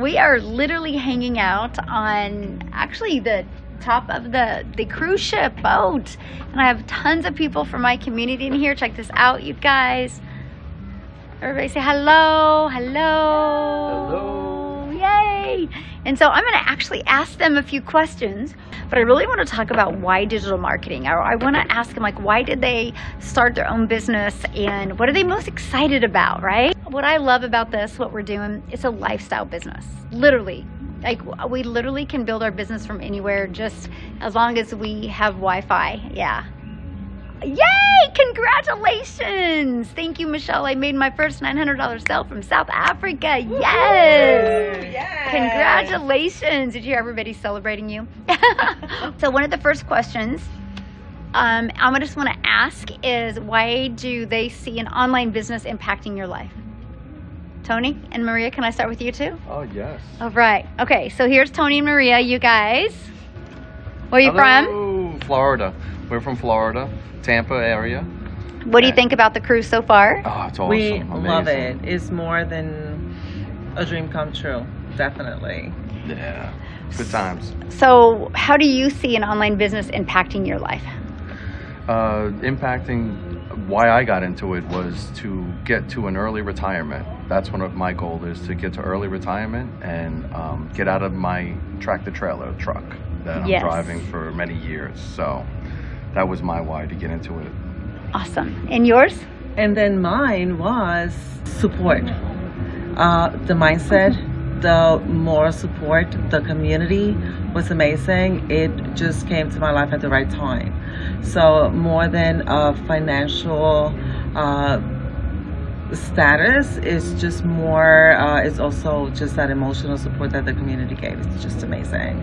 we are literally hanging out on actually the top of the cruise ship boat, and I have tons of people from my community in here. Check this out, you guys. Everybody say hello, hello. Hello. Yay! And so I'm going to actually ask them a few questions, but I really want to talk about why digital marketing. I want to ask them, like, why did they start their own business and what are they most excited about, right? What I love about this, what we're doing, it's a lifestyle business, literally. Like, we literally can build our business from anywhere just as long as we have Wi-Fi. Yeah. Yay! Congratulations! Thank you, Michelle. I made my first $900 sale from South Africa. Yes! Yes! Congratulations! Did you hear everybody celebrating you? So one of the first questions I just want to ask is, why do they see an online business impacting your life? Tony and Maria, can I start with you too? Oh, yes. All right. Okay, so here's Tony and Maria, you guys. Where are you from? Hello, Florida. We're from Florida, Tampa area. What do you think about the cruise so far? Oh, it's awesome. We Amazing. love it. It's more than a dream come true, definitely. Yeah, good times. So how do you see an online business impacting your life? Impacting, why I got into it was to get to an early retirement. That's one of my goals, is to get to early retirement and get out of my tractor-trailer truck that I'm driving for many years. So that was my why to get into it. Awesome. And yours? And then mine was support. The mindset, the moral support, the community was amazing. It just came to my life at the right time. So more than a financial status, is just more, it's also just that emotional support that the community gave. It's just amazing.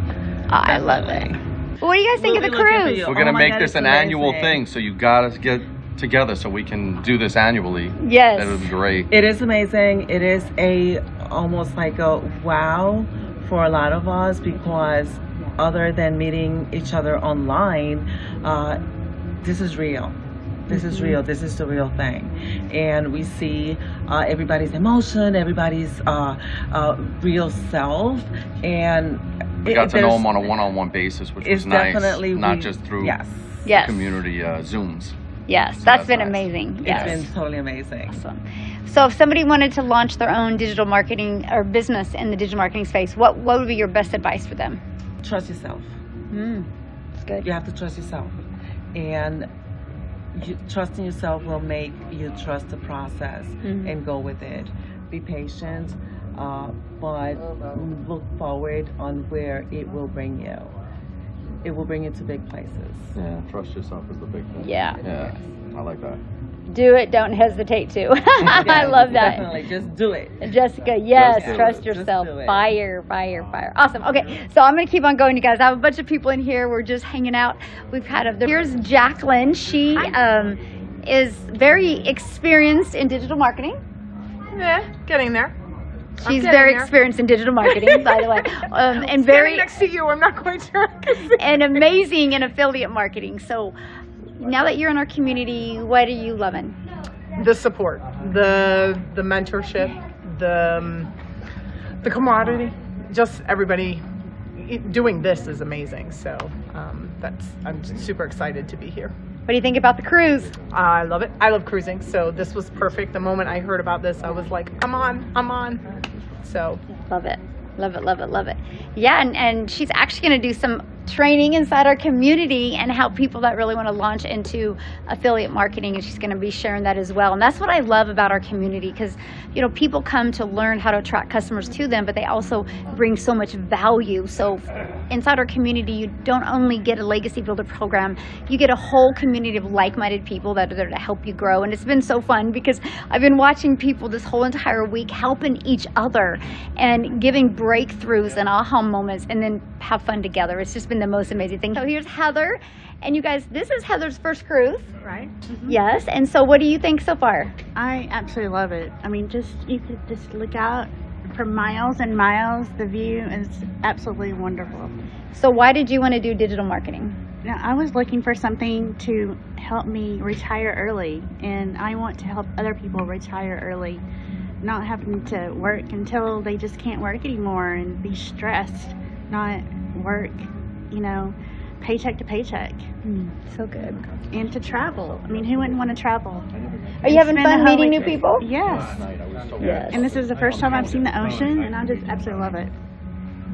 I love it. What do you guys think of the cruise? We're going to make God, this it's an annual amazing. thing, so you got to get together so we can do this annually. Yes. That would be great. It is amazing. It is almost like a wow for a lot of us, because other than meeting each other online, this is real. This is real. This is the real thing. And we see everybody's emotion, everybody's real self. And We got to know them on a one-on-one basis, which was nice. Definitely not just through Yes. community Zooms. Yes, So that's been nice. amazing. Yes. It's been totally amazing. Awesome. So if somebody wanted to launch their own digital marketing or business in the digital marketing space, what would be your best advice for them? Trust yourself. That's good. You have to trust yourself. And trusting yourself will make you trust the process and go with it. Be patient, but look forward on where it will bring you. It will bring you to big places. Yeah, trust yourself is the big thing. Yeah. Yeah, I like that. Do it. Don't hesitate to. I love that. Definitely, just do it. Jessica, yes, Just do trust it. yourself. Just do it. Fire, fire, fire. Awesome. Okay, so I'm going to keep on going, you guys. I have a bunch of people in here. We're just hanging out. We've had here's Jacqueline. She is very experienced in digital marketing. Yeah, getting there. She's getting very there. experienced in digital marketing, by the way, and very Standing next to you, I'm not quite sure I can see. and amazing in affiliate marketing. So now that you're in our community, what are you loving? The support, the mentorship, the camaraderie, just everybody doing this is amazing. So I'm super excited to be here. What do you think about the cruise? I love it. I love cruising, so this was perfect. The moment I heard about this, I was like, I'm on. So Love it. Love it, love it, love it. Yeah, and she's actually going to do some training inside our community and help people that really want to launch into affiliate marketing, and she's going to be sharing that as well. And that's what I love about our community, because people come to learn how to attract customers to them, but they also bring so much value. So inside our community, you don't only get a legacy builder program, you get a whole community of like-minded people that are there to help you grow. And it's been so fun because I've been watching people this whole entire week helping each other and giving breakthroughs and aha moments, and then have fun together. It's just been the most amazing thing. So here's Heather, and you guys, this is Heather's first cruise. Right? Yes, and so what do you think so far? I absolutely love it. I mean, you could just look out for miles and miles. The view is absolutely wonderful. So why did you want to do digital marketing? Now, I was looking for something to help me retire early, and I want to help other people retire early. not having to work until they just can't work anymore and be stressed, not work, paycheck to paycheck. So good. And to travel. I mean, who wouldn't want to travel? Are you having fun meeting new people? Yes. Yes. And this is the first time I've seen the ocean, and I just absolutely love it.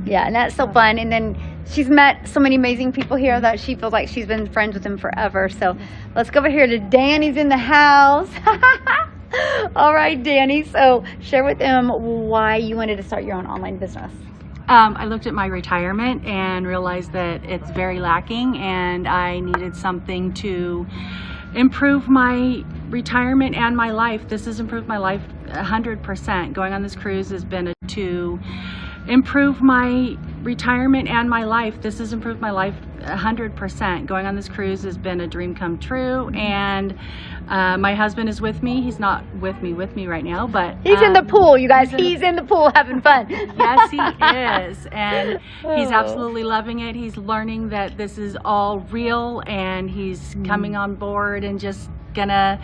Yeah, and that's so fun. And then she's met so many amazing people here that she feels like she's been friends with them forever. So let's go over here to Danny's in the house. All right, Danny. So share with them why you wanted to start your own online business. I looked at my retirement and realized that it's very lacking, and I needed something to improve my retirement and my life. This has improved my life 100%. Going on this cruise has been to improve my retirement and my life. This has improved my life 100%. Going on this cruise has been a dream come true, and my husband is with me. He's not with me right now, but he's in the pool, you guys. He's in the pool having fun. Yes, he is, and he's absolutely loving it. He's learning that this is all real, and he's coming on board and just gonna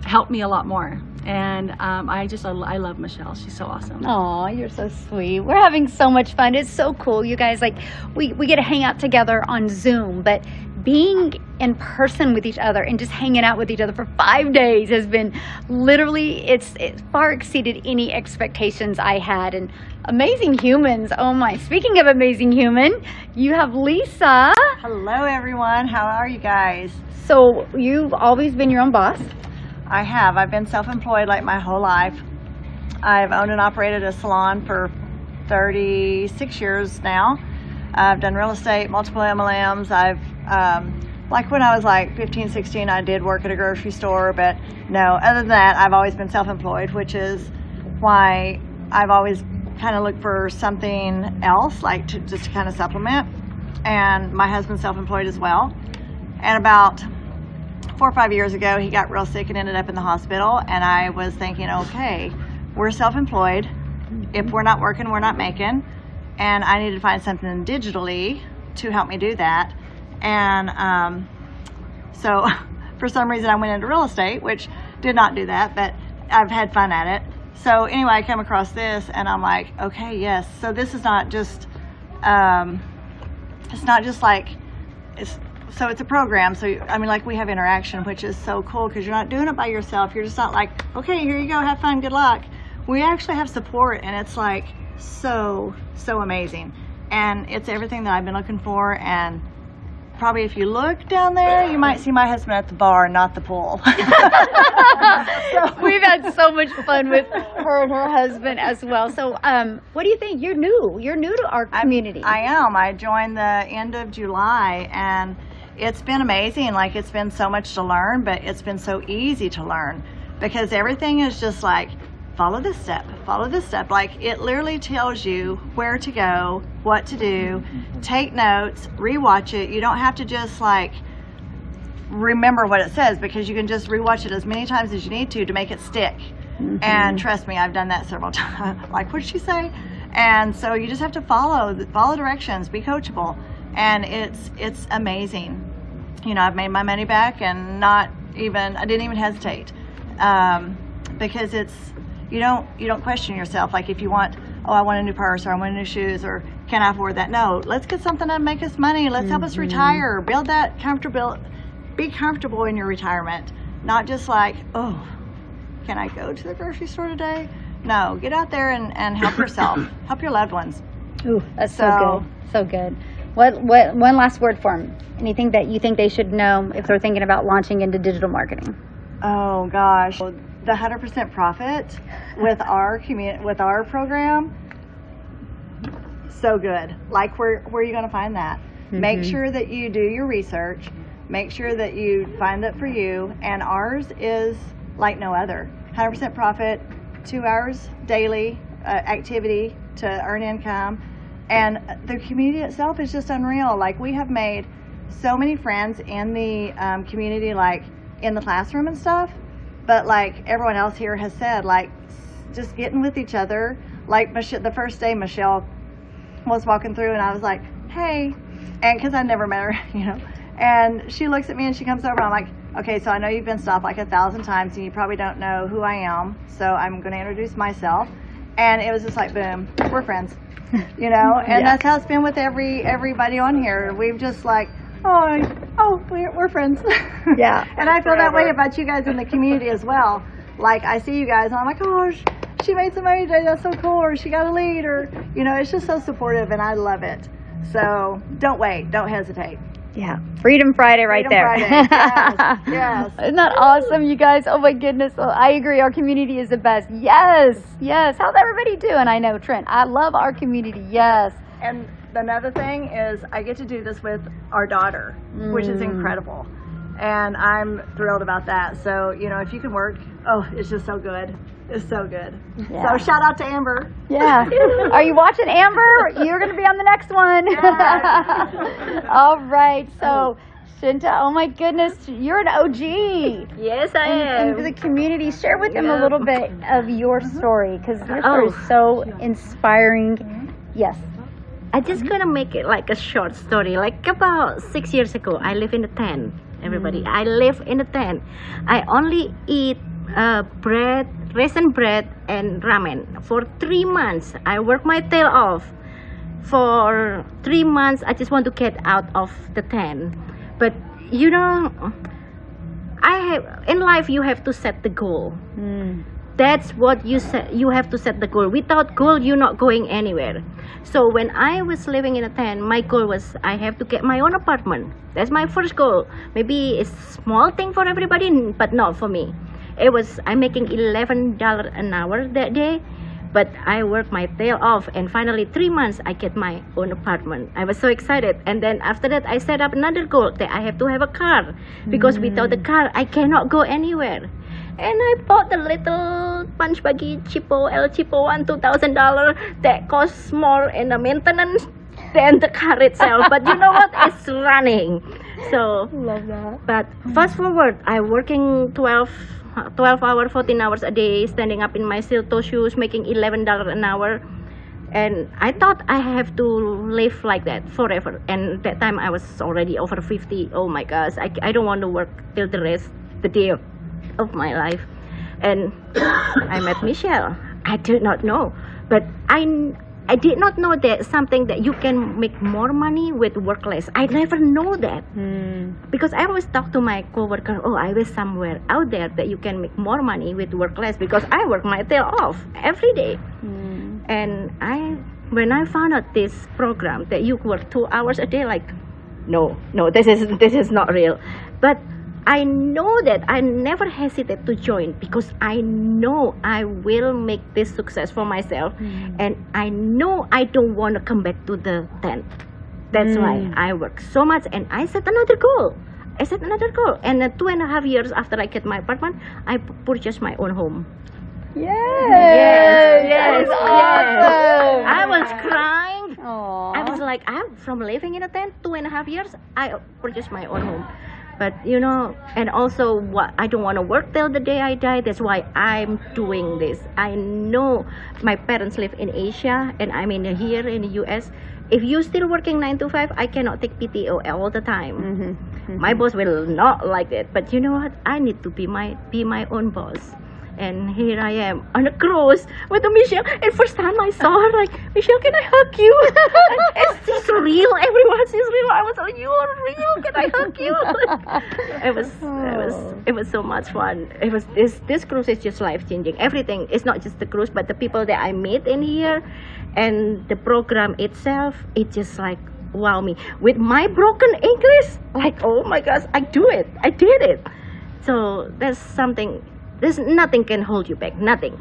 help me a lot more. And I love Michelle. She's so awesome. Oh, you're so sweet. We're having so much fun. It's so cool, you guys. Like we get to hang out together on Zoom, but being in person with each other and just hanging out with each other for 5 days has been literally, it's far exceeded any expectations I had. And amazing humans. Oh my. Speaking of amazing human, you have Lisa. Hello everyone, how are you guys? So you've always been your own boss? I have. I've been self-employed like my whole life. I've owned and operated a salon for 36 years now. I've done real estate, multiple MLMs. Like when I was like 15, 16, I did work at a grocery store, but no, other than that, I've always been self-employed, which is why I've always kind of looked for something else, like just to kind of supplement. And my husband's self-employed as well. And about 4 or 5 years ago, he got real sick and ended up in the hospital. And I was thinking, okay, we're self-employed. If we're not working, we're not making. And I needed to find something digitally to help me do that. And so for some reason, I went into real estate, which did not do that, but I've had fun at it. So anyway, I came across this and I'm like, okay, yes. So this is not just, it's not just like, so it's a program. So, I mean, like we have interaction, which is so cool because you're not doing it by yourself. You're just not like, okay, here you go, have fun, good luck. We actually have support, and it's like so amazing. And it's everything that I've been looking for. And probably if you look down there, you might see my husband at the bar, not the pool. We've had so much fun with her and her husband as well. So what do you think? You're new to our community. I am. I joined the end of July, and it's been amazing. Like, it's been so much to learn, but it's been so easy to learn because everything is just like, follow this step, follow this step. Like, it literally tells you where to go, what to do, take notes, rewatch it. You don't have to just like remember what it says, because you can just rewatch it as many times as you need to make it stick. And trust me, I've done that several times. Like, what did she say? And so you just have to follow directions, be coachable, and it's amazing. You know, I've made my money back, and I didn't even hesitate, because you don't question yourself. Like, if you want, oh, I want a new purse, or I want new shoes, or can I afford that? No, let's get something that make us money. Let's help us retire, build that be comfortable in your retirement, not just like, oh, can I go to the grocery store today? No, get out there and help yourself, help your loved ones. Ooh, that's so good, so good. What one last word for them? Anything that you think they should know if they're thinking about launching into digital marketing? Oh gosh, the 100% profit with our program, so good. Like, where are you going to find that? Make sure that you do your research. Make sure that you find that for you. And ours is like no other. 100% profit, 2 hours daily activity to earn income. And the community itself is just unreal. Like, we have made so many friends in the community, like in the classroom and stuff. But like everyone else here has said, like, just getting with each other. Like, the first day Michelle was walking through, and I was like, hey, and because I never met her, you know. And she looks at me and she comes over, and I'm like, Okay, so I know you've been stopped like 1,000 times and you probably don't know who I am, so I'm going to introduce myself. And it was just like, boom, we're friends, you know? And that's how it's been with everybody on here. We've just like, we're friends. Yeah. And I feel that way about you guys in the community as well. Like, I see you guys and I'm like, oh, she made some money today, that's so cool, or she got a lead, or, you know, it's just so supportive and I love it. So don't wait, don't hesitate. Yeah, Freedom Friday right Freedom there. Friday. Yes. Isn't that awesome, you guys? Oh my goodness. Oh, I agree. Our community is the best. Yes. How's everybody doing? I know, Trent. I love our community. Yes. And another thing is I get to do this with our daughter, which is incredible. And I'm thrilled about that. So, you know, if you can work, it's just so good. It's so good. Yeah. So shout out to Amber. Yeah. Are you watching, Amber? You're going to be on the next one. All right. So, Shinta, oh my goodness, you're an OG. Yes, I am. In the community. Share with them a little bit of your story, because your story is so inspiring. Yes. I just gonna make it like a short story. Like about 6 years ago, I live in a tent. Everybody, I live in a tent. I only eat bread, raisin bread, and ramen for 3 months. I work my tail off. For 3 months, I just want to get out of the tent. But you know, in life you have to set the goal. That's what you set. You have to set the goal. Without goal, you're not going anywhere. So when I was living in a tent, my goal was I have to get my own apartment. That's my first goal. Maybe it's a small thing for everybody, but not for me. It was I'm making $11 an hour that day, but I worked my tail off, and finally 3 months I get my own apartment. I was so excited, and then after that I set up another goal that I have to have a car, because without the car I cannot go anywhere. And I bought the little punch buggy cheapo El Cheapo one $2,000 that costs more in the maintenance than the car itself. But you know what? It's running. So Love that. but fast forward, I working 12 hours, 14 hours a day, standing up in my steel toe shoes, making $11 an hour. And I thought I have to live like that forever. And that time I was already over 50. Oh my gosh, I don't want to work till the day of my life. And I met Michelle. I did not know, but I did not know that something that you can make more money with work less. I never know that, because I always talk to my coworker, I wish somewhere out there that you can make more money with work less, because I work my tail off every day. And when I found out this program that you work 2 hours a day, like no, this is not real. But I know that I never hesitate to join, because I know I will make this success for myself, and I know I don't want to come back to the tent. That's why I work so much, and I set another goal. And 2.5 years after I get my apartment, I purchased my own home. Yes. Awesome. I was crying. Aww. I was like, I'm from living in a tent 2.5 years, I purchased my own home. But you know, and also I don't want to work till the day I die. That's why I'm doing this. I know my parents live in Asia, and I'm here in the US. If you're still working 9 to 5, I cannot take PTO all the time. My boss will not like it. But you know what? I need to be my own boss. And here I am on a cruise with Michelle. And first time I saw her, like, Michelle, can I hug you? She's real. Everyone, she's real. I was like, you are real. Can I hug you? It was so much fun. It was this cruise is just life changing. Everything. It's not just the cruise, but the people that I meet in here, and the program itself. It just like wow me with my broken English. Like, oh my gosh, I did it. So there's something. There's nothing can hold you back. Nothing.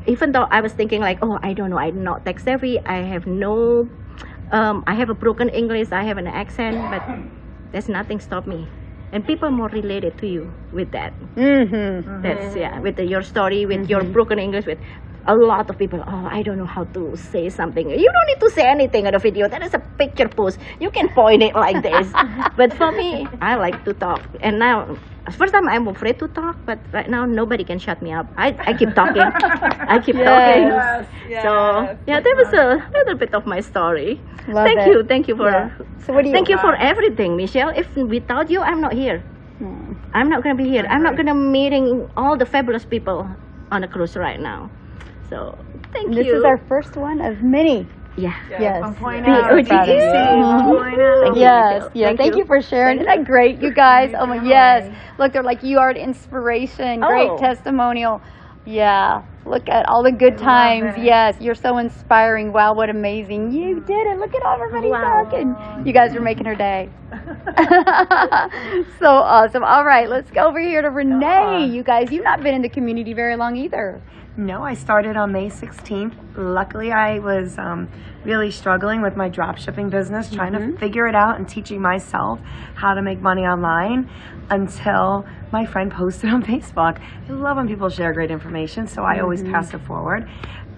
Even though I was thinking like, I don't know, I'm not tech savvy. I have I have a broken English. I have an accent, but there's nothing stop me. And people more related to you with that. That's with your story, with your broken English, with a lot of people. I don't know how to say something. You don't need to say anything on the video. That is a picture post. You can point it like this. But for me, I like to talk. And now, first time I'm afraid to talk, but right now nobody can shut me up. I keep talking. Talking. Yes. So that was a little bit of my story. Thank you for So what do you thank you for everything, Michelle. If without you, I'm not here. I'm not going to be here. I'm not going to meeting all the fabulous people on the cruise right now. So thank you. This is our first one of many. Yeah. Yes. From point Be- out. oh, proud of you. Thank you. Yes, yeah. Thank Thank you. you for sharing. Isn't that great, you guys? Oh my, yes. Look, they're like, you are an inspiration. Great Oh. testimonial. Yeah. Look at all the good times. Yes, you're so inspiring. Wow, what amazing. You did it. Look at everybody talking. You guys are making her day. So awesome. All right, let's go over here to Renee. You guys, you've not been in the community very long either. No, I started on May 16th. Luckily, I was really struggling with my drop shipping business, trying to figure it out and teaching myself how to make money online until my friend posted on Facebook. I love when people share great information, so I always pass it forward.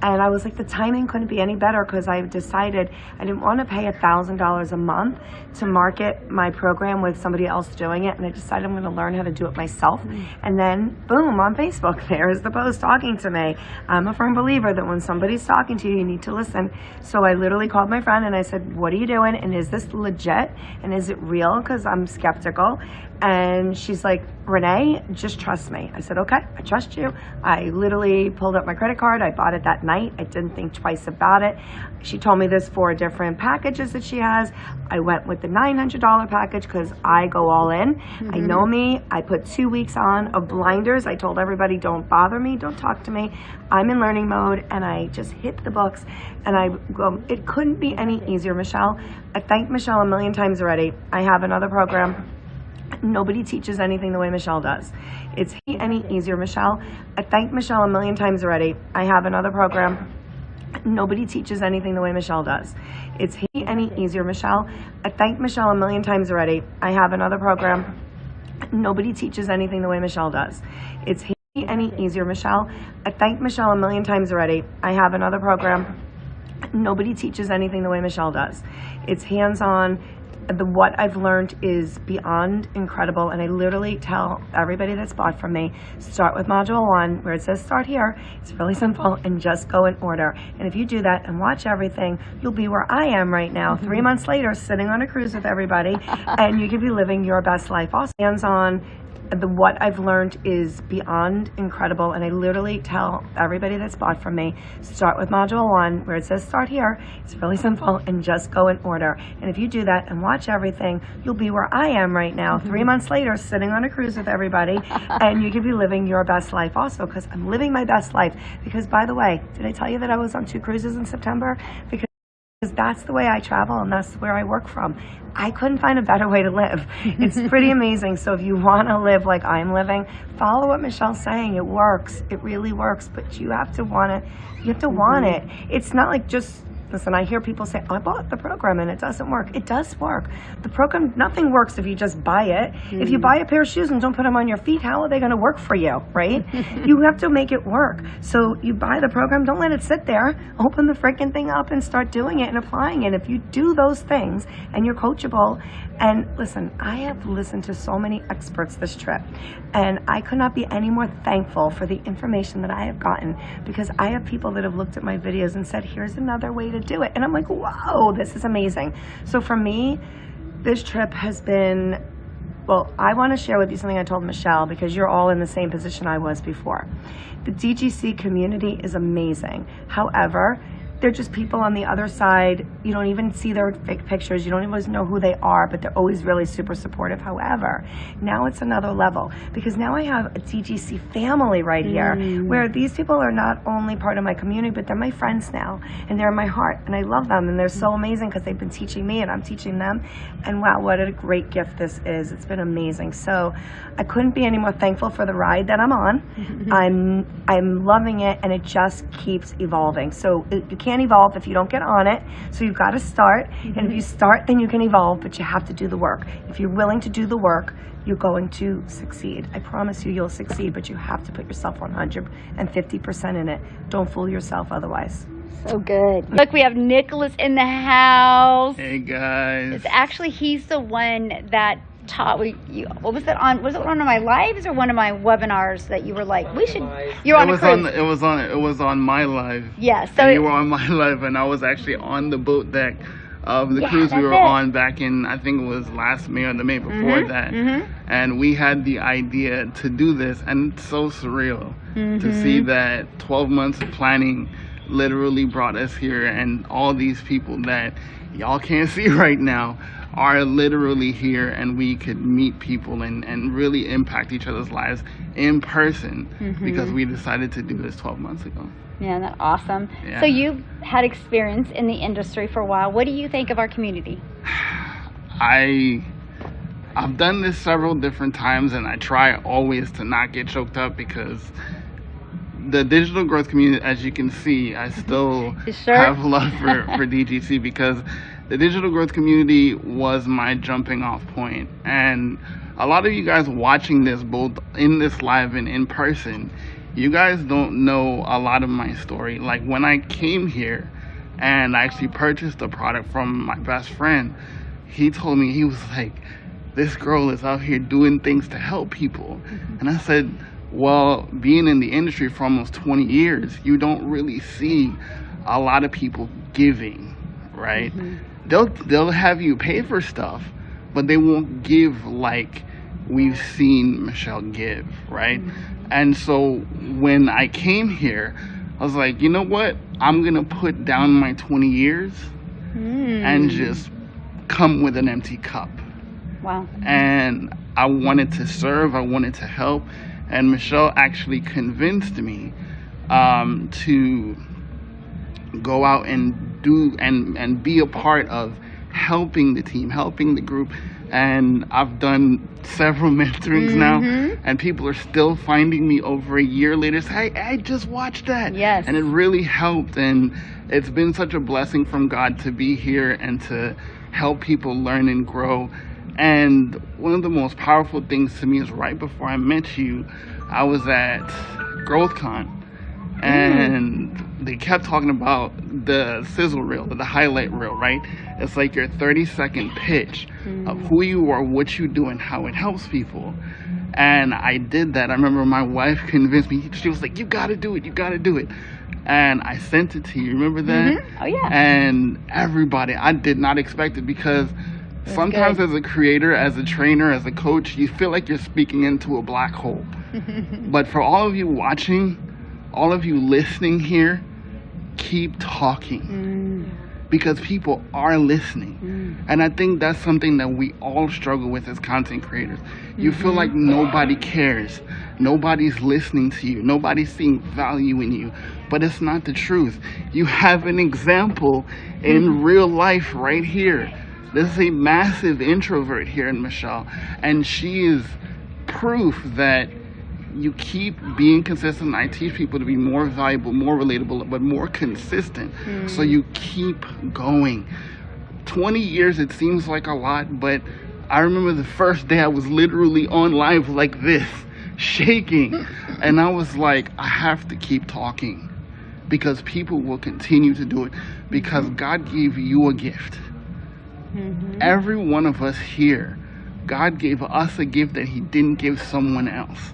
And I was like, the timing couldn't be any better because I decided I didn't want to pay $1,000 a month to market my program with somebody else doing it. And I decided I'm going to learn how to do it myself. And then, boom, on Facebook, there's the post talking to me. I'm a firm believer that when somebody's talking to you, you need to listen. So I literally called my friend and I said, what are you doing? And is this legit? And is it real? Because I'm skeptical. And she's like, Renee, just trust me. I said, okay, I trust you. I literally pulled up my credit card. I bought it that night. I didn't think twice about it. She told me there's 4 different packages that she has. I went with the $900 package because I go all in. I know me. I put 2 weeks on of blinders. I told everybody, don't bother me. Don't talk to me. I'm in learning mode. And I just hit the books. And I go, it couldn't be any easier, Michelle. I thanked Michelle a million times already. I have another program. Nobody teaches anything the way Michelle does. It's any easier, Michelle. I thanked Michelle a million times already. I have another program. Nobody teaches anything the way Michelle does. It's any easier, Michelle. I thanked Michelle a million times already. I have another program. Nobody teaches anything the way Michelle does. It's any easier, Michelle. I thanked Michelle a million times already. I have another program. Nobody teaches anything the way Michelle does. It's hands-on. What I've learned is beyond incredible, and I literally tell everybody that's bought from me, start with module 1 where it says start here. It's really simple, and just go in order. And if you do that and watch everything, you'll be where I am right now, 3 months later, sitting on a cruise with everybody, and you could be living your best life. Also, hands-on. What I've learned is beyond incredible, and I literally tell everybody that's bought from me, start with module 1 where it says start here. It's really simple, and just go in order. And if you do that and watch everything, you'll be where I am right now, 3 months later, sitting on a cruise with everybody, and you could be living your best life also, because I'm living my best life. Because, by the way, did I tell you that I was on 2 cruises in September? Because that's the way I travel, and that's where I work from. I couldn't find a better way to live. It's pretty amazing. So if you want to live like I'm living, follow what Michelle's saying. It works. It really works. But you have to want it. You have to want it. It's not like just, listen, I hear people say, oh, I bought the program and it doesn't work. It does work. The program, nothing works if you just buy it. If you buy a pair of shoes and don't put them on your feet, how are they going to work for you, right? You have to make it work. So you buy the program, don't let it sit there. Open the freaking thing up and start doing it and applying it. If you do those things and you're coachable, and listen, I have listened to so many experts this trip, and I could not be any more thankful for the information that I have gotten, because I have people that have looked at my videos and said, here's another way to do it. And I'm like, whoa, this is amazing. So for me, this trip has been, well, I want to share with you something I told Michelle, because you're all in the same position I was before. The DGC community is amazing. However, they're just people on the other side. You don't even see their fake pictures. You don't even know who they are, but they're always really super supportive. However, now it's another level, because now I have a DGC family right here, where these people are not only part of my community, but they're my friends now, and they're in my heart, and I love them, and they're so amazing because they've been teaching me and I'm teaching them. And wow, what a great gift this is. It's been amazing. So I couldn't be any more thankful for the ride that I'm on. I'm loving it, and it just keeps evolving. So you can't evolve if you don't get on it. So you've got to start, and if you start, then you can evolve, but you have to do the work. If you're willing to do the work, you're going to succeed. I promise you, you'll succeed, but you have to put yourself 150% in it. Don't fool yourself otherwise. So good. Look, we have Nicholas in the house. Hey guys. It's actually, he's the one that taught what was it on? Was it one of my lives or one of my webinars that you were like, we should? You're on a cruise. It was on my live. Yeah. So and you were on my live, and I was actually on the boat deck of the cruise we were on back in, I think it was last May or the May before that. And we had the idea to do this, and it's so surreal to see that 12 months of planning literally brought us here, and all these people that y'all can't see right now are literally here, and we could meet people and really impact each other's lives in person because we decided to do this 12 months ago. Yeah, that's awesome. Yeah. So you've had experience in the industry for a while. What do you think of our community? I've done this several different times, and I try always to not get choked up because the digital growth community, as you can see, I still have love for DGC because the digital growth community was my jumping off point. And a lot of you guys watching this, both in this live and in person, you guys don't know a lot of my story. Like when I came here and I actually purchased a product from my best friend, he told me, he was like, this girl is out here doing things to help people. And I said, well, being in the industry for almost 20 years, you don't really see a lot of people giving, right? They'll have you pay for stuff, but they won't give like we've seen Michelle give, right? And so when I came here, I was like, you know what? I'm gonna put down my 20 years and just come with an empty cup. Wow. And I wanted to serve, I wanted to help, and Michelle actually convinced me to go out and do and be a part of helping the team, helping the group. And I've done several mentorings now, and people are still finding me over a year later, say, hey, I just watched that. Yes. And it really helped, and it's been such a blessing from God to be here and to help people learn and grow. And one of the most powerful things to me is right before I met you, I was at GrowthCon, and they kept talking about the sizzle reel, the highlight reel, right? It's like your 30-second pitch of who you are, what you do, and how it helps people. And I did that. I remember my wife convinced me. She was like, you got to do it. You got to do it. And I sent it to you. Remember that? Oh, yeah. And everybody, I did not expect it because sometimes as a creator, as a trainer, as a coach, you feel like you're speaking into a black hole. But for all of you watching, all of you listening here, keep talking because people are listening. And I think that's something that we all struggle with as content creators. You feel like nobody cares, nobody's listening to you, nobody's seeing value in you, but it's not the truth. You have an example in real life right here. There's a massive introvert here in Michelle, and she is proof that you keep being consistent. I teach people to be more valuable, more relatable, but more consistent. So you keep going. 20 years, it seems like a lot, but I remember the first day I was literally on live like this, shaking. And I was like, I have to keep talking because people will continue to do it because God gave you a gift. Every one of us here, God gave us a gift that he didn't give someone else.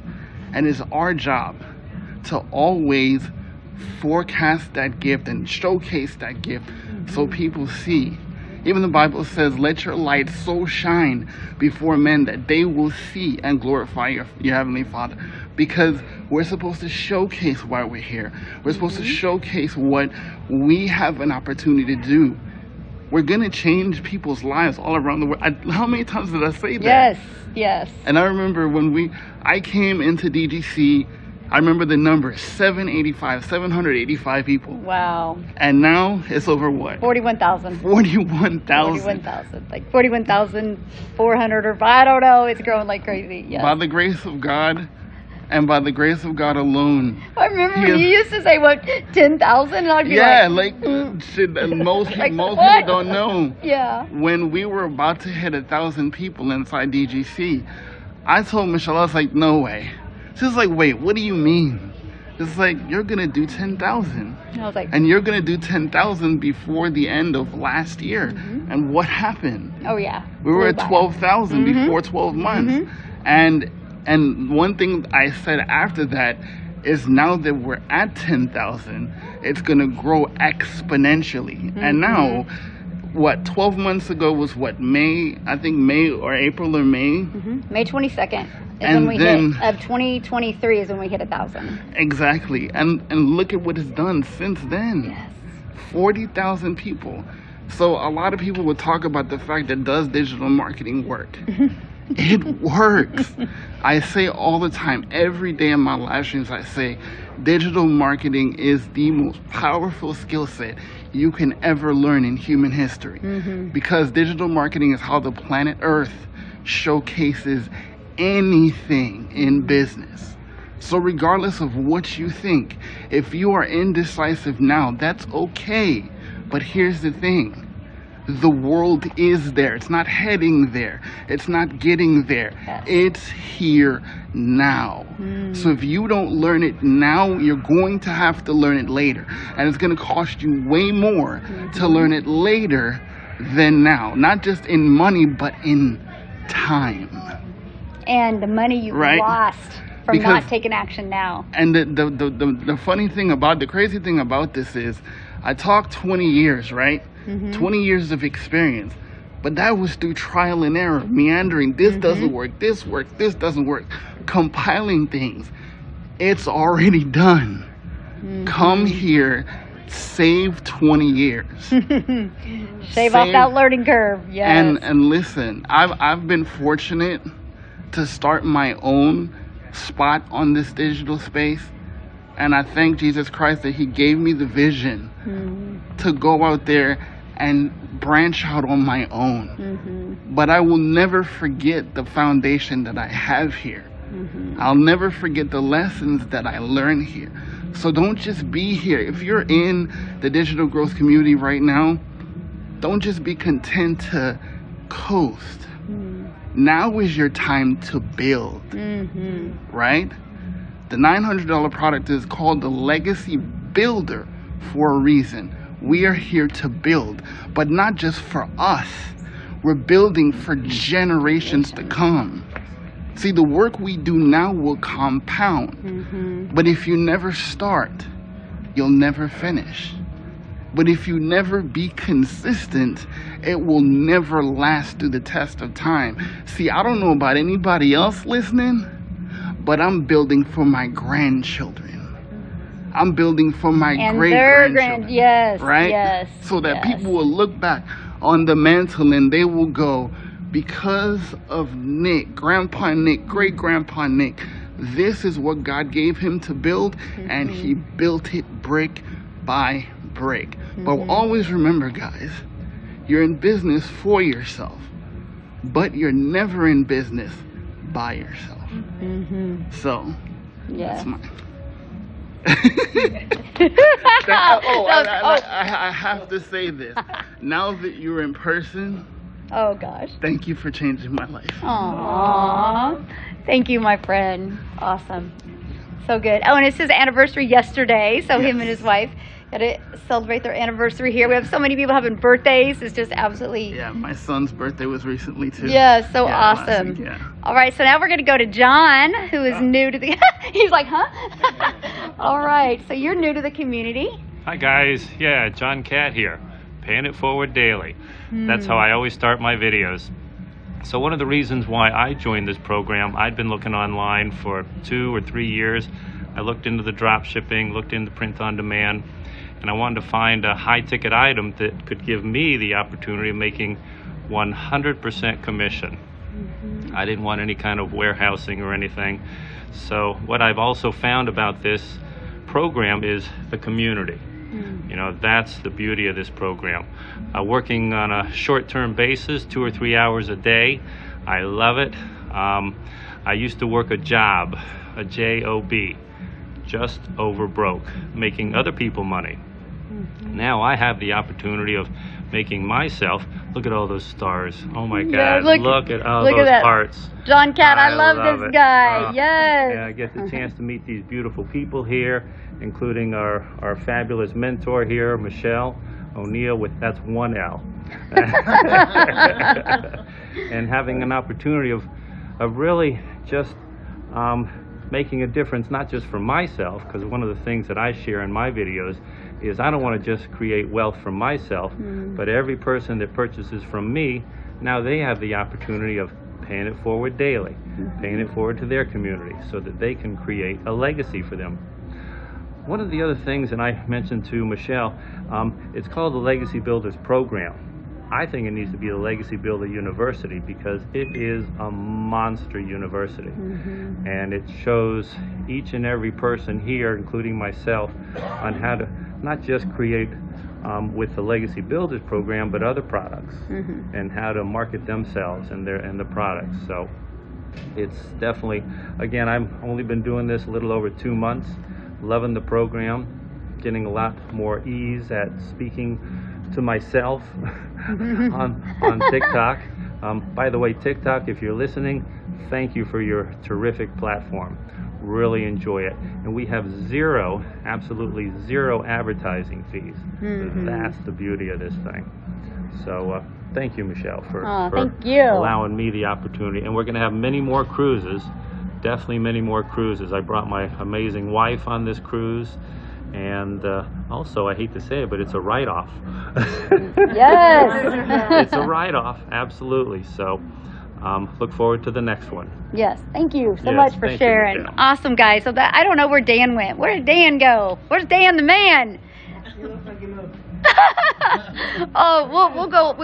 And it's our job to always forecast that gift and showcase that gift so people see. Even the Bible says, let your light so shine before men that they will see and glorify your Heavenly Father. Because we're supposed to showcase why we're here. We're supposed to showcase what we have an opportunity to do. We're going to change people's lives all around the world. How many times did I say that? Yes, yes. And I remember when I came into DGC, I remember the number 785 people. Wow. And now it's over what? 41,000. 41,000. 41,000. Like 41,400 or I don't know. It's growing like crazy. Yes. By the grace of God and by the grace of God alone. I remember when you used to say, what, 10,000? And I'd be like shit, most like, people don't know. Yeah. When we were about to hit 1,000 people inside DGC, I told Michelle, I was like, no way. She was like, wait, what do you mean? It's like, you're going to do 10,000. I was like, and you're going to do 10,000 before the end of last year. And what happened? Oh, yeah. We were at 12,000 before 12 months. And one thing I said after that is now that we're at 10,000, it's going to grow exponentially. And now what, 12 months ago was what, May? I think May or April or May. May 22nd is And when we then- hit, of 2023 is when we hit 1,000. Exactly. And look at what it's done since then. Yes. 40,000 people. So a lot of people would talk about the fact that does digital marketing work? It works. I say all the time, every day in my live streams, I say digital marketing is the most powerful skill set you can ever learn in human history. Because digital marketing is how the planet Earth showcases anything in business. So regardless of what you think, if you are indecisive now, that's okay. But here's the thing. The world is there. It's not heading there. It's not getting there. Yes. It's here now. So if you don't learn it now, you're going to have to learn it later. And it's going to cost you way more to learn it later than now. Not just in money, but in time. And the money you Right. lost from Because- not taking action now. And the funny thing about, the crazy thing about this is, I talked 20 years, right? 20 years of experience. But that was through trial and error, meandering. This doesn't work, this works, this doesn't work. Compiling things. It's already done. Come here, save 20 years. Shave off that learning curve. Yes. And listen, I've been fortunate to start my own spot on this digital space. And I thank Jesus Christ that he gave me the vision to go out there and branch out on my own. But I will never forget the foundation that I have here. I'll never forget the lessons that I learned here. So don't just be here. If you're in the digital growth community right now, don't just be content to coast. Now is your time to build, right? The $900 product is called the Legacy Builder for a reason. We are here to build, but not just for us. We're building for generations to come. See, the work we do now will compound. But if you never start, you'll never finish. But if you never be consistent, it will never last through the test of time. See, I don't know about anybody else listening, but I'm building for my grandchildren. I'm building for my great-grandchildren. Yes, right? yes. So that yes. people will look back on the mantle and they will go, because of Nick, Grandpa Nick, great-grandpa Nick, this is what God gave him to build, and he built it brick by brick. But always remember, guys, you're in business for yourself, but you're never in business by yourself. So, that's mine. I have to say this. Now that you're in person, oh gosh, thank you for changing my life. Aww. Thank you, my friend. Awesome. So good. Oh, and it's his anniversary yesterday, so him and his wife got to celebrate their anniversary here. We have so many people having birthdays. It's just absolutely... Yeah, my son's birthday was recently, too. Yeah, so awesome. Classic, All right, so now we're going to go to John, who is new to the... He's like, huh? All right, so you're new to the community. Hi, guys. Yeah, John Cat here. Paying it forward daily. That's how I always start my videos. So one of the reasons why I joined this program, I'd been looking online for 2 or 3 years. I looked into the drop shipping, looked into print on demand, and I wanted to find a high ticket item that could give me the opportunity of making 100% commission. I didn't want any kind of warehousing or anything. So what I've also found about this program is the community. You know, that's the beauty of this program. Working on a short-term basis, 2 or 3 hours a day. I love it. I used to work a job, a J-O-B, just over broke, making other people money. Now I have the opportunity of making myself, look at all those stars. Oh my God, look at all those hearts. John Cat, I love this guy. Yes. Yeah, I get the chance to meet these beautiful people here, including our fabulous mentor here, Michelle O'Neill, that's one L. And having an opportunity of really just making a difference not just for myself, because one of the things that I share in my videos is I don't want to just create wealth for myself, but every person that purchases from me, now they have the opportunity of paying it forward daily, paying it forward to their community so that they can create a legacy for them. One of the other things, and I mentioned to Michelle, it's called the Legacy Builders Program. I think it needs to be the Legacy Builder University because it is a monster university. And it shows each and every person here, including myself, on how to not just create with the Legacy Builders Program, but other products and how to market themselves and the products. So it's definitely, again, I've only been doing this a little over 2 months, loving the program, getting a lot more ease at speaking to myself on TikTok. By the way, TikTok, if you're listening, thank you for your terrific platform. Really enjoy it. And we have zero, absolutely zero advertising fees. That's the beauty of this thing. So thank you, Michelle, for thank you. allowing me the opportunity. And we're going to have many more cruises, definitely many more cruises. I brought my amazing wife on this cruise. And also, I hate to say it, but it's a write-off. Yes. It's a write-off, absolutely. So look forward to the next one. Yes, thank you so Yes, much for thank you, sharing. Michelle. Awesome, guys. So that I don't know where Dan went. Where did Dan go? Where's Dan the man? Oh, we'll go.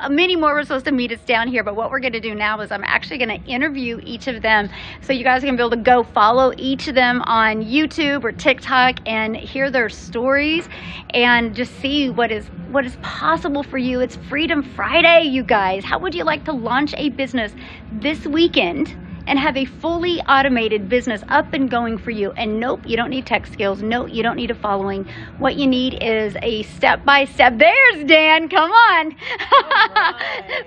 Many more were supposed to meet us down here, but what we're going to do now is I'm actually going to interview each of them, so you guys are going to be able to go follow each of them on YouTube or TikTok and hear their stories and just see what is possible for you. It's Freedom Friday, you guys. How would you like to launch a business this weekend and have a fully automated business up and going for you? And nope, you don't need tech skills. No, you don't need a following. What you need is a step-by-step. There's Dan, come on.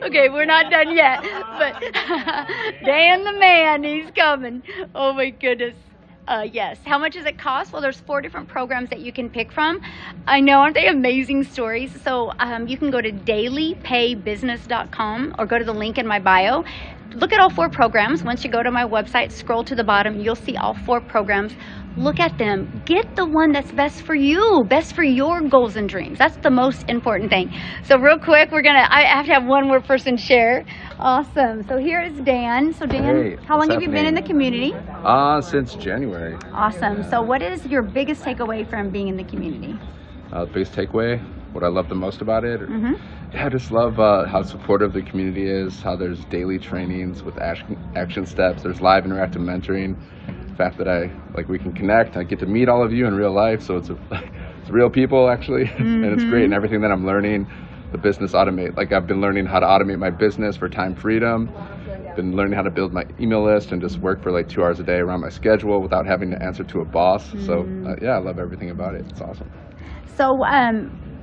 Okay, we're not done yet, but Dan the man, he's coming. Oh my goodness. Yes. How much does it cost? Well, there's 4 different programs that you can pick from. I know, aren't they amazing stories? So you can go to dailypaybusiness.com or go to the link in my bio. Look at all 4 programs. Once you go to my website, scroll to the bottom, you'll see all 4 programs. Look at them. Get the one that's best for you, best for your goals and dreams. That's the most important thing. So real quick, I have to have one more person share. Awesome. So here is Dan. So Dan, Hey, how long what's have you been in the community? Since January. Awesome. So what is your biggest takeaway from being in the community? The biggest takeaway, what I love the most about it, I just love how supportive the community is, how there's daily trainings with action steps, there's live interactive mentoring, the fact that we can connect, I get to meet all of you in real life, so it's real people actually, and it's great, and everything that I'm learning, the business automate, I've been learning how to automate my business for time freedom, been learning how to build my email list and just work for 2 hours a day around my schedule without having to answer to a boss, so yeah, I love everything about it, it's awesome. So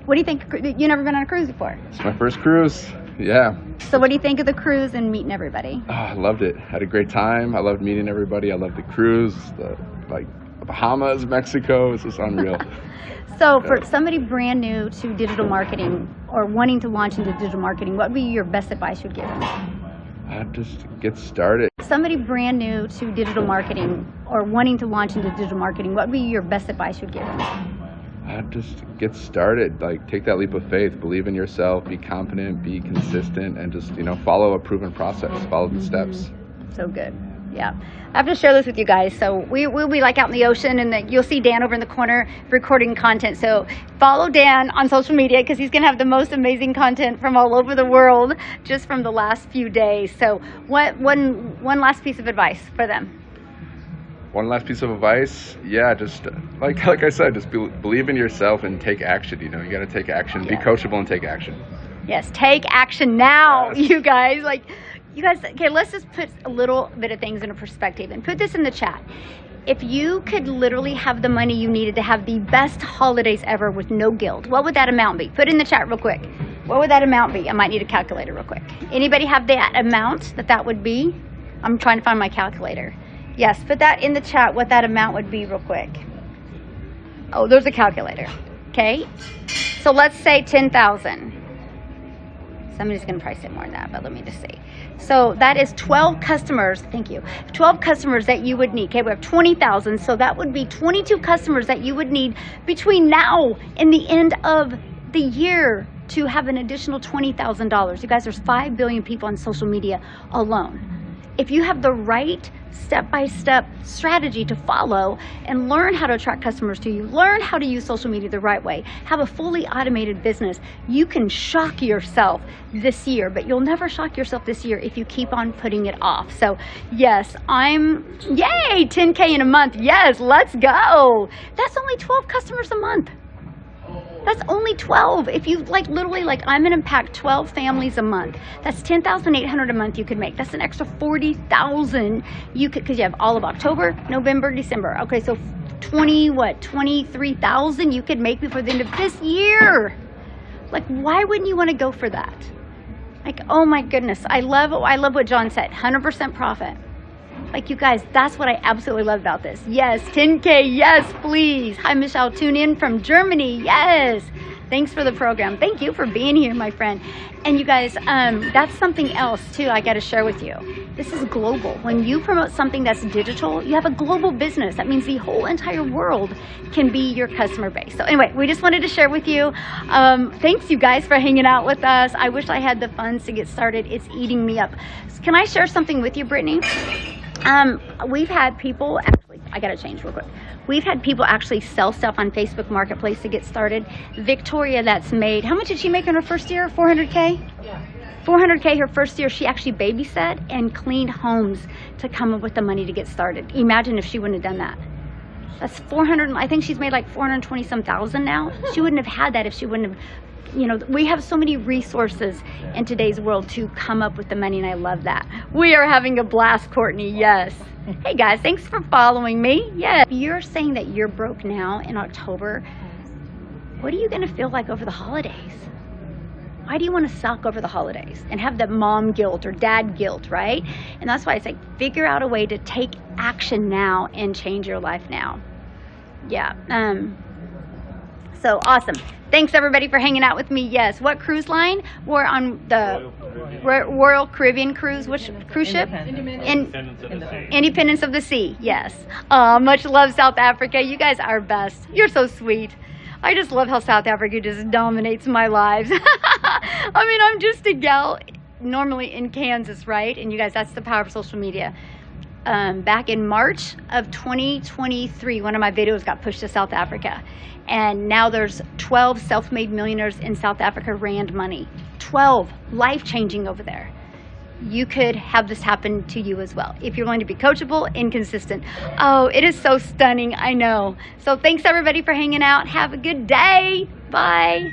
what do you think? You've never been on a cruise before? It's my first cruise, yeah. So what do you think of the cruise and meeting everybody? Oh, I loved it. Had a great time. I loved meeting everybody. I loved the cruise, the Bahamas, Mexico. It's just unreal. So for somebody brand new to digital marketing or wanting to launch into digital marketing, what would be your best advice you'd give them? Just get started. Somebody brand new to digital marketing or wanting to launch into digital marketing, what would be your best advice you'd give them? Just get started. Take that leap of faith. Believe in yourself. Be confident. Be consistent, and just follow a proven process. Follow the steps. So good. Yeah, I have to share this with you guys. So we'll be out in the ocean, and you'll see Dan over in the corner recording content. So follow Dan on social media because he's gonna have the most amazing content from all over the world just from the last few days. So one last piece of advice for them. One last piece of advice, yeah, just like I said, just believe in yourself and take action. You got to take action. Be coachable and take action. Yes, take action now, you guys. Okay, let's just put a little bit of things into perspective and put this in the chat. If you could literally have the money you needed to have the best holidays ever with no guilt, what would that amount be? Put it in the chat real quick. What would that amount be? I might need a calculator real quick. Anybody have that amount that would be? I'm trying to find my calculator. Yes, put that in the chat what that amount would be real quick. Oh, there's a calculator. Okay, so let's say 10,000. Somebody's going to probably say more than that, but let me just see. So that is 12 customers, thank you, 12 customers that you would need. Okay, we have 20,000, so that would be 22 customers that you would need between now and the end of the year to have an additional $20,000. You guys, there's 5 billion people on social media alone. If you have the right step-by-step strategy to follow and learn how to attract customers to you, learn how to use social media the right way, have a fully automated business, you can shock yourself this year, but you'll never shock yourself this year if you keep on putting it off. So yes, yay, 10K in a month. Yes, let's go. That's only 12 customers a month. That's only 12. If you literally I'm gonna impact 12 families a month. That's 10,800 a month you could make. That's an extra 40,000 you could, because you have all of October, November, December. Okay, so 23,000 you could make before the end of this year. Why wouldn't you want to go for that? Oh my goodness, I love what John said. 100% profit. You guys, that's what I absolutely love about this. Yes, 10K, yes, please. Hi, Michelle, tune in from Germany. Yes. Thanks for the program. Thank you for being here, my friend. And you guys, that's something else, too, I got to share with you. This is global. When you promote something that's digital, you have a global business. That means the whole entire world can be your customer base. So anyway, we just wanted to share with you. Thanks, you guys, for hanging out with us. I wish I had the funds to get started. It's eating me up. Can I share something with you, Brittany? We've had people actually, I gotta change real quick. We've had people actually sell stuff on Facebook Marketplace to get started. Victoria, that's made, how much did she make in her first year? 400K? Yeah. 400K her first year. She actually babysat and cleaned homes to come up with the money to get started. Imagine if she wouldn't have done that. That's 400, I think she's made 420 some thousand now. She wouldn't have had that if she wouldn't have, we have so many resources in today's world to come up with the money, and I love that. We are having a blast, Courtney, yes. Hey guys, thanks for following me. Yeah. If you're saying that you're broke now in October, what are you gonna feel like over the holidays? Why do you want to suck over the holidays and have that mom guilt or dad guilt, right? And that's why I say figure out a way to take action now and change your life now. Yeah. So awesome. Thanks everybody for hanging out with me. Yes. What cruise line? We're on the Royal Caribbean cruise. Which cruise ship? Independence of the Sea. Yes. Much love, South Africa. You guys are best. You're so sweet. I just love how South Africa just dominates my lives. I mean, I'm just a gal normally in Kansas, right? And you guys, that's the power of social media. Back in March of 2023, one of my videos got pushed to South Africa. And now there's 12 self-made millionaires in South Africa, Rand money. 12, life-changing over there. You could have this happen to you as well if you're going to be coachable and consistent. Oh, it is so stunning, I know. So thanks everybody for hanging out. Have a good day. Bye.